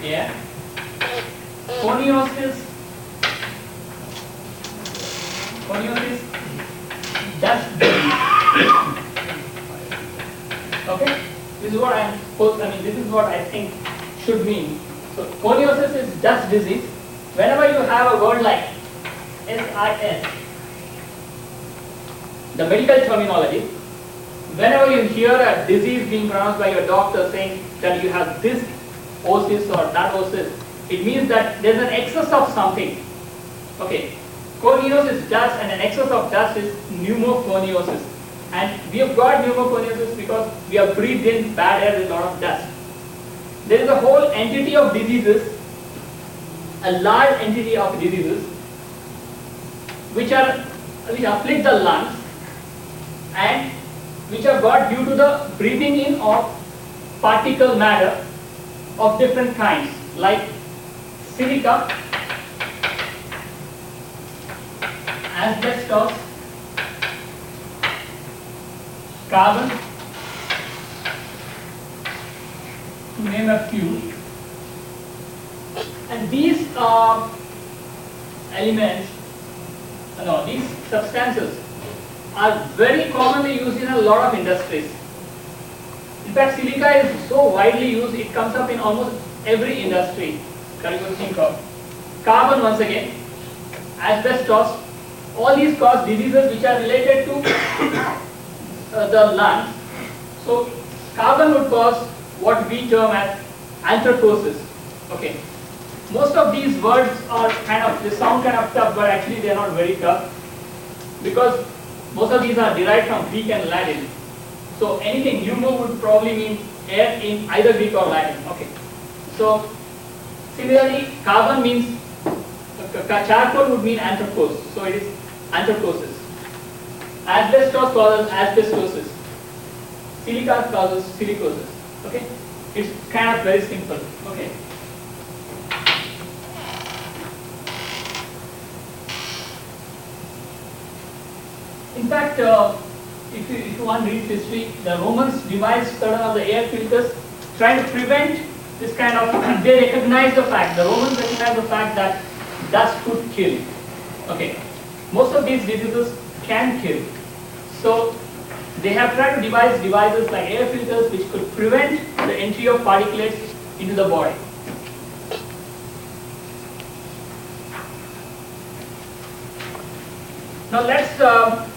air. Coniosis, dust disease. Okay, this is what this is what I think should mean. So coniosis is dust disease. Whenever you have a word like SIS, the medical terminology, whenever you hear a disease being pronounced by your doctor saying that you have this osis or that osis, it means that there's an excess of something. Okay, coniosis is dust, and an excess of dust is pneumoconiosis. And we have got pneumoconiosis because we have breathed in bad air with a lot of dust. There is a whole entity of diseases, a large entity of diseases, which afflict the lungs and which are got due to the breathing in of particle matter of different kinds, like silica, asbestos, carbon, to name a few. And these these substances are very commonly used in a lot of industries. In fact, silica is so widely used, it comes up in almost every industry that you can think of. Carbon, once again, asbestos, all these cause diseases which are related to the lungs. So carbon would cause what we term as anthracosis. Okay. Most of these words are they sound kind of tough, but actually they are not very tough, because most of these are derived from Greek and Latin. So anything pneumo would probably mean air in either Greek or Latin. Okay. So similarly, carbon means charcoal would mean anthracose. So it is anthracosis. Asbestos causes asbestosis. Silica causes silicosis. Okay. It's kind of very simple. Okay. In fact, if you want to read history, the Romans devised certain of the air filters trying to prevent this kind of. They recognized the fact. The Romans recognized the fact that dust could kill. Okay, most of these diseases can kill. So they have tried to devise devices like air filters which could prevent the entry of particulates into the body. Now let's